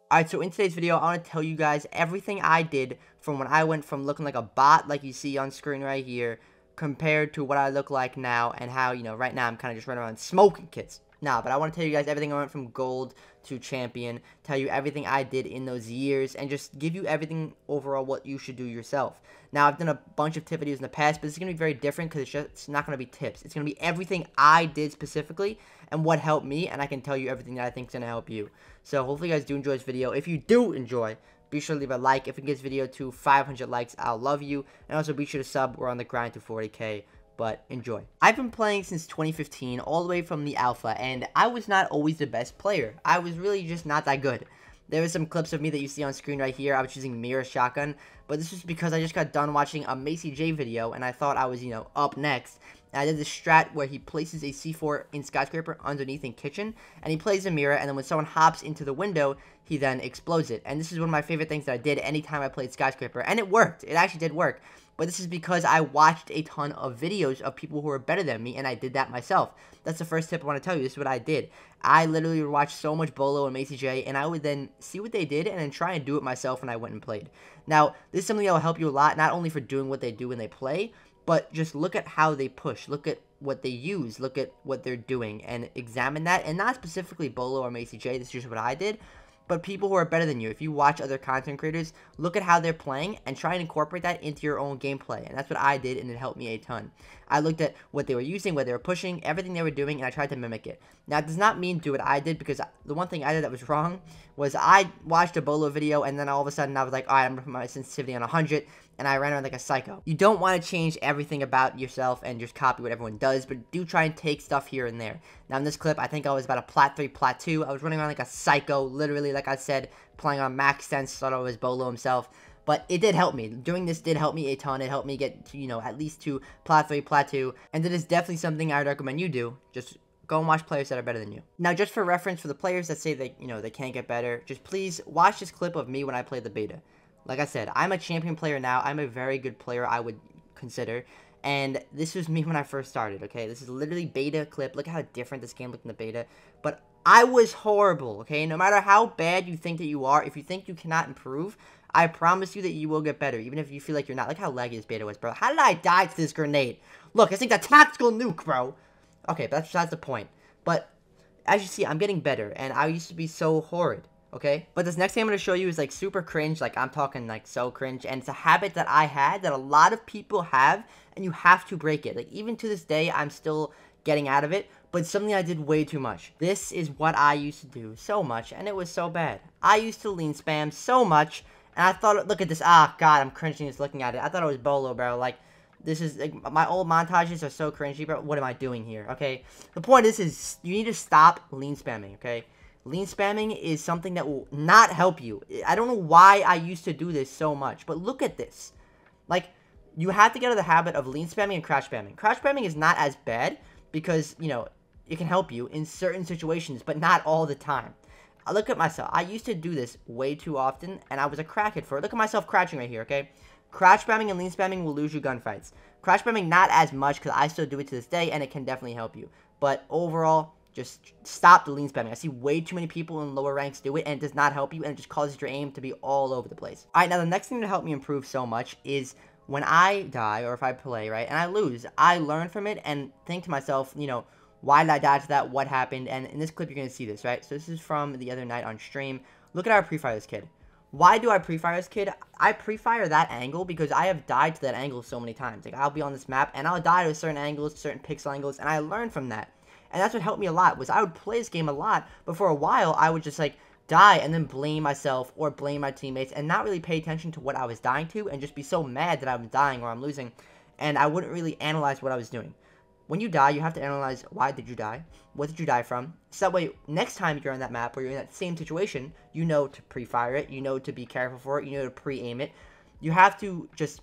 Alright, so in today's video, I want to tell you guys everything I did from when I went from looking like a bot, like you see on screen right here, compared to what I look like now, and how, right now I'm kind of just running around smoking kids. Nah, but I want to tell you guys everything I went from gold to champion, tell you everything I did in those years, and just give you everything overall what you should do yourself. Now, I've done a bunch of tip videos in the past, but it's going to be very different because it's not going to be tips. It's going to be everything I did specifically and what helped me, and I can tell you everything that I think is going to help you. So, hopefully you guys do enjoy this video. If you do enjoy, be sure to leave a like. If it gets video to 500 likes, I'll love you. And also be sure to sub. We're on the grind to 40K. But enjoy. I've been playing since 2015, all the way from the alpha, and I was not always the best player. I was really just not that good. There are some clips of me that you see on screen right here. I was using Mirror Shotgun, but this was because I just got done watching a Macy J video, and I thought I was, up next. And I did this strat where he places a C4 in Skyscraper underneath in Kitchen, and he plays a mirror, and then when someone hops into the window, he then explodes it. And this is one of my favorite things that I did anytime I played Skyscraper, and it worked. It actually did work. But this is because I watched a ton of videos of people who were better than me, and I did that myself. That's the first tip I want to tell you. This is what I did. I literally would watch so much Bolo and Macy J, and I would then see what they did and then try and do it myself when I went and played. Now, this is something that will help you a lot, not only for doing what they do when they play, but just look at how they push. Look at what they use. Look at what they're doing and examine that. And not specifically Bolo or Macy J. This is just what I did. But people who are better than you, if you watch other content creators, look at how they're playing and try and incorporate that into your own gameplay. And that's what I did, and it helped me a ton. I looked at what they were using, what they were pushing, everything they were doing, and I tried to mimic it. Now, it does not mean do what I did, because the one thing I did that was wrong was I watched a Bolo video, and then all of a sudden I was like, all right, I'm going to put my sensitivity on 100, and I ran around like a psycho. You don't want to change everything about yourself and just copy what everyone does, but do try and take stuff here and there. Now, in this clip, I think I was about a plat 3, plat 2. I was running around like a psycho, literally, like I said, playing on max Sens, thought I was Bolo himself. But it did help me. Doing this did help me a ton. It helped me get to, at least to plat 3, plat 2. And it is definitely something I would recommend you do. Just go and watch players that are better than you. Now, just for reference, for the players that say they, they can't get better, just please watch this clip of me when I played the beta. Like I said, I'm a champion player now. I'm a very good player, I would consider. And this was me when I first started, okay? This is literally beta clip. Look at how different this game looked in the beta. But I was horrible, okay? No matter how bad you think that you are, if you think you cannot improve, I promise you that you will get better, even if you feel like you're not. Look how laggy this beta was, bro. How did I die to this grenade? Look, this thing's a tactical nuke, bro. Okay, but that's the point. But as you see, I'm getting better, and I used to be so horrid. Okay, but this next thing I'm going to show you is like super cringe, like I'm talking like so cringe, and it's a habit that I had that a lot of people have, and you have to break it. Like even to this day, I'm still getting out of it, but it's something I did way too much. This is what I used to do so much, and it was so bad. I used to lean spam so much, and I thought, look at this, ah, God, I'm cringing just looking at it. I thought it was Bolo, bro, like, this is, like, my old montages are so cringy, bro. What am I doing here, okay? The point is you need to stop lean spamming, okay? Lean spamming is something that will not help you. I don't know why I used to do this so much, but look at this. Like, you have to get out of the habit of lean spamming and crouch spamming. Crouch spamming is not as bad because, it can help you in certain situations, but not all the time. I look at myself. I used to do this way too often, and I was a crackhead for it. Look at myself crouching right here, okay? Crouch spamming and lean spamming will lose you gunfights. Crouch spamming, not as much, because I still do it to this day, and it can definitely help you. But overall, just stop the lean spamming. I see way too many people in lower ranks do it, and it does not help you, and it just causes your aim to be all over the place. Alright, now the next thing to help me improve so much is when I die, or if I play, right, and I lose, I learn from it and think to myself, why did I die to that? What happened? And in this clip, you're going to see this, right? So this is from the other night on stream. Look at how I pre-fire this kid. Why do I pre-fire this kid? I pre-fire that angle because I have died to that angle so many times. Like, I'll be on this map, and I'll die to certain angles, certain pixel angles, and I learn from that. And that's what helped me a lot, was I would play this game a lot, but for a while, I would just, like, die and then blame myself or blame my teammates and not really pay attention to what I was dying to and just be so mad that I'm dying or I'm losing, and I wouldn't really analyze what I was doing. When you die, you have to analyze why did you die, what did you die from, so that way, next time you're on that map or you're in that same situation, you know to pre-fire it, you know to be careful for it, you know to pre-aim it. You have to just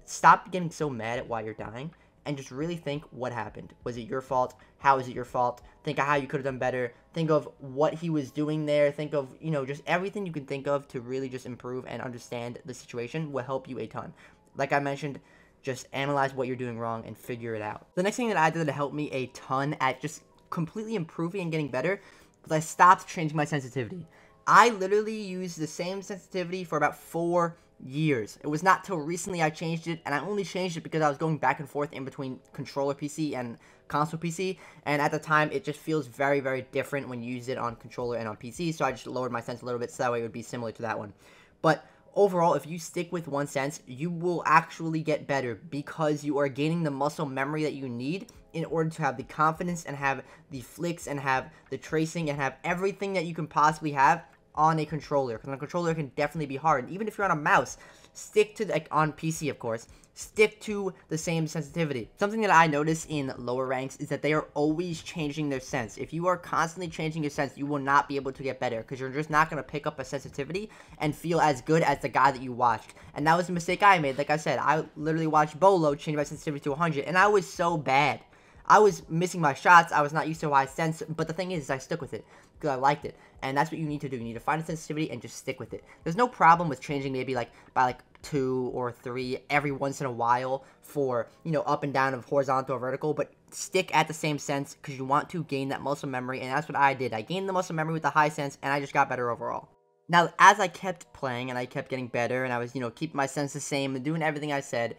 stop getting so mad at why you're dying and just really think what happened. Was it your fault? How is it your fault? Think of how you could have done better. Think of what he was doing there. Think of, just everything you can think of to really just improve and understand the situation will help you a ton. Like I mentioned, just analyze what you're doing wrong and figure it out. The next thing that I did to help me a ton at just completely improving and getting better was I stopped changing my sensitivity. I literally used the same sensitivity for about 4 years. It was not till recently I changed it, and I only changed it because I was going back and forth in between controller PC and console PC, and at the time it just feels very, very different when you use it on controller and on PC, so I just lowered my sense a little bit so that way it would be similar to that one. But overall, if you stick with one sense, you will actually get better because you are gaining the muscle memory that you need in order to have the confidence and have the flicks and have the tracing and have everything that you can possibly have on a controller. Because on a controller, it can definitely be hard. Even if you're on a mouse, stick to, like, on PC, of course, stick to the same sensitivity. Something that I notice in lower ranks is that they are always changing their sense. If you are constantly changing your sense, you will not be able to get better because you're just not going to pick up a sensitivity and feel as good as the guy that you watched. And that was a mistake I made. Like I said, I literally watched Bolo change my sensitivity to 100, and I was so bad. I was missing my shots. I was not used to high sense, but the thing is I stuck with it because I liked it. And that's what you need to do. You need to find a sensitivity and just stick with it. There's no problem with changing maybe like by like 2 or 3 every once in a while for, you know, up and down of horizontal or vertical, but stick at the same sense because you want to gain that muscle memory, and that's what I did. I gained the muscle memory with the high sense, and I just got better overall. Now, as I kept playing and I kept getting better, and I was, you know, keeping my sense the same and doing everything I said,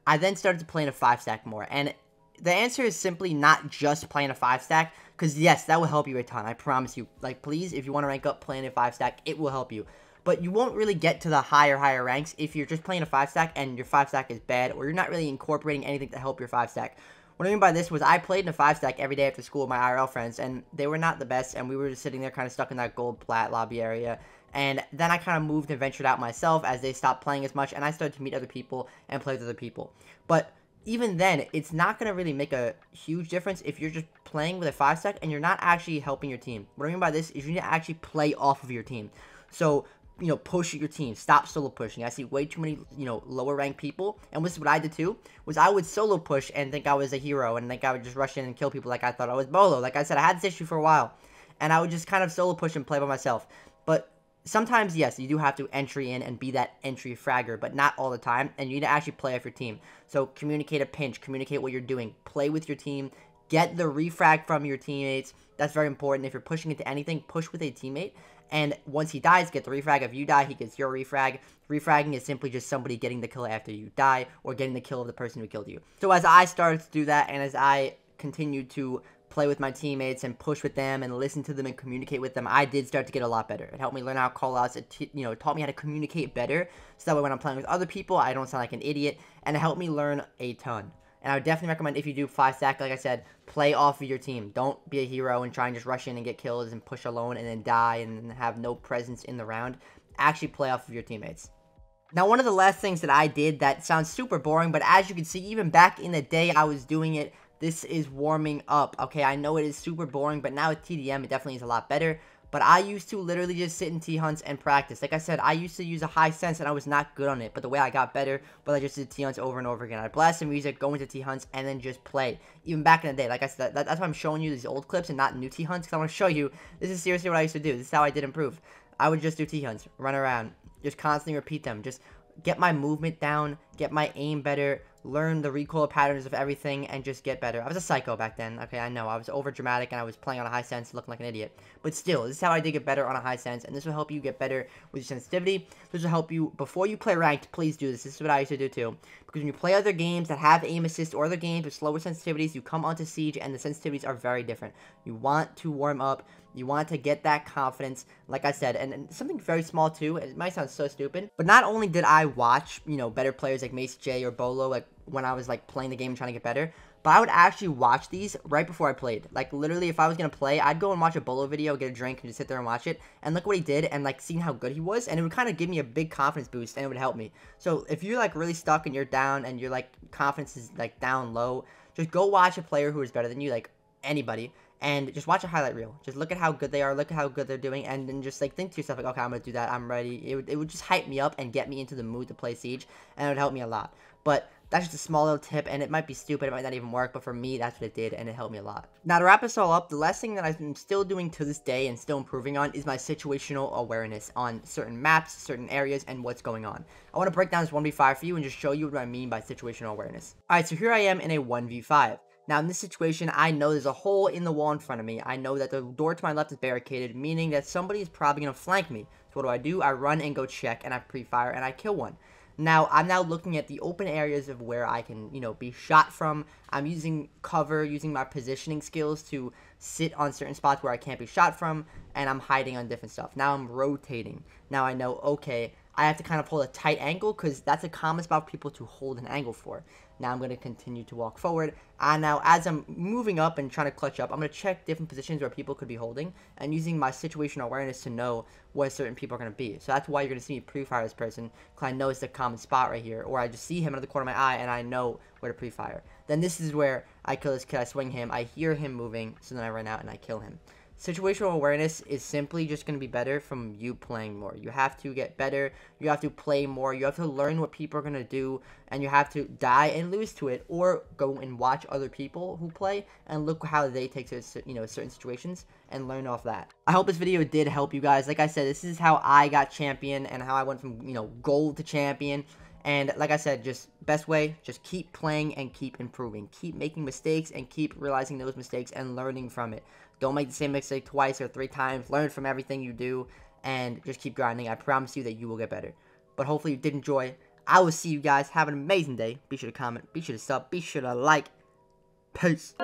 I then started to play in a 5-stack more, and the answer is simply not just playing a 5-stack, because yes, that will help you a ton, I promise you. Like, please, if you want to rank up playing a 5-stack, it will help you. But you won't really get to the higher ranks if you're just playing a 5-stack and your 5-stack is bad, or you're not really incorporating anything to help your 5-stack. What I mean by this was I played in a 5-stack every day after school with my IRL friends, and they were not the best, and we were just sitting there kind of stuck in that gold plat lobby area. And then I kind of moved and ventured out myself as they stopped playing as much, and I started to meet other people and play with other people. But even then, it's not going to really make a huge difference if you're just playing with a 5-stack and you're not actually helping your team. What I mean by this is you need to actually play off of your team. So, you know, push your team. Stop solo pushing. I see way too many, you know, lower ranked people. And this is what I did too, was I would solo push and think I was a hero and think I would just rush in and kill people like I thought I was Bolo. Like I said, I had this issue for a while. And I would just kind of solo push and play by myself. But sometimes, yes, you do have to entry in and be that entry fragger, but not all the time, and you need to actually play off your team. So communicate a pinch, communicate what you're doing, play with your team, get the refrag from your teammates. That's very important. If you're pushing into anything, push with a teammate, and once he dies, get the refrag. If you die, he gets your refrag. Refragging is simply just somebody getting the kill after you die, or getting the kill of the person who killed you. So as I started to do that, and as I continued to play with my teammates and push with them and listen to them and communicate with them, I did start to get a lot better. It helped me learn how to call outs. It taught me how to communicate better, so that way when I'm playing with other people, I don't sound like an idiot, and it helped me learn a ton. And I would definitely recommend, if you do 5-stack, like I said, play off of your team. Don't be a hero and try and just rush in and get kills and push alone and then die and have no presence in the round. Actually play off of your teammates. Now, one of the last things that I did that sounds super boring, but as you can see, even back in the day I was doing it, this is warming up. Okay, I know it is super boring, but now with TDM, it definitely is a lot better. But I used to literally just sit in T-hunts and practice. Like I said, I used to use a high sense, and I was not good on it. But the way I got better was I just did T-hunts over and over again. I'd blast some music, go into T-hunts, and then just play. Even back in the day, like I said, that's why I'm showing you these old clips and not new T-hunts, because I want to show you, this is seriously what I used to do. This is how I did improve. I would just do T-hunts, run around, just constantly repeat them, just get my movement down, get my aim better, learn the recoil patterns of everything, and just get better. I was a psycho back then. Okay, I know. I was over dramatic, and I was playing on a high sense, looking like an idiot. But still, this is how I did get better on a high sense, and this will help you get better with your sensitivity. This will help you, before you play ranked, please do this. This is what I used to do too. Because when you play other games that have aim assist or other games with slower sensitivities, you come onto Siege, and the sensitivities are very different. You want to warm up. You want to get that confidence, like I said, and something very small too. It might sound so stupid, but not only did I watch, you know, better players like Mace J or Bolo, like when I was like playing the game trying to get better, but I would actually watch these right before I played. Like literally, if I was gonna play, I'd go and watch a Bolo video, get a drink, and just sit there and watch it, and look what he did, and like seeing how good he was, and it would kind of give me a big confidence boost, and it would help me. So if you're like really stuck and you're down, and your like confidence is like down low, just go watch a player who is better than you, like anybody. And just watch a highlight reel. Just look at how good they are, look at how good they're doing, and then just like think to yourself, like, okay, I'm gonna do that, I'm ready. It would just hype me up and get me into the mood to play Siege, and it would help me a lot. But that's just a small little tip, and it might be stupid, it might not even work, but for me, that's what it did, and it helped me a lot. Now, to wrap this all up, the last thing that I'm still doing to this day and still improving on is my situational awareness on certain maps, certain areas, and what's going on. I want to break down this 1v5 for you and just show you what I mean by situational awareness. Alright, so here I am in a 1v5. Now, in this situation, I know there's a hole in the wall in front of me. I know that the door to my left is barricaded, meaning that somebody is probably going to flank me. So what do? I run and go check, and I pre-fire, and I kill one. Now, I'm now looking at the open areas of where I can, be shot from. I'm using cover, using my positioning skills to sit on certain spots where I can't be shot from, and I'm hiding on different stuff. Now I'm rotating. Now I know, okay, I have to kind of hold a tight angle because that's a common spot for people to hold an angle for. Now I'm going to continue to walk forward. And now as I'm moving up and trying to clutch up, I'm going to check different positions where people could be holding and using my situational awareness to know where certain people are going to be. So that's why you're going to see me pre-fire this person, because I know it's a common spot right here. Or I just see him out of the corner of my eye and I know where to pre-fire. Then this is where I kill this kid, I swing him, I hear him moving, so then I run out and I kill him. Situational awareness is simply just going to be better from you playing more. You have to get better, you have to play more, you have to learn what people are going to do, and you have to die and lose to it, or go and watch other people who play, and look how they take to, certain situations, and learn off that. I hope this video did help you guys. Like I said, this is how I got champion, and how I went from, gold to champion. And like I said, just best way, just keep playing and keep improving. Keep making mistakes and keep realizing those mistakes and learning from it. Don't make the same mistake twice or 3 times. Learn from everything you do and just keep grinding. I promise you that you will get better. But hopefully you did enjoy. I will see you guys. Have an amazing day. Be sure to comment. Be sure to sub. Be sure to like. Peace.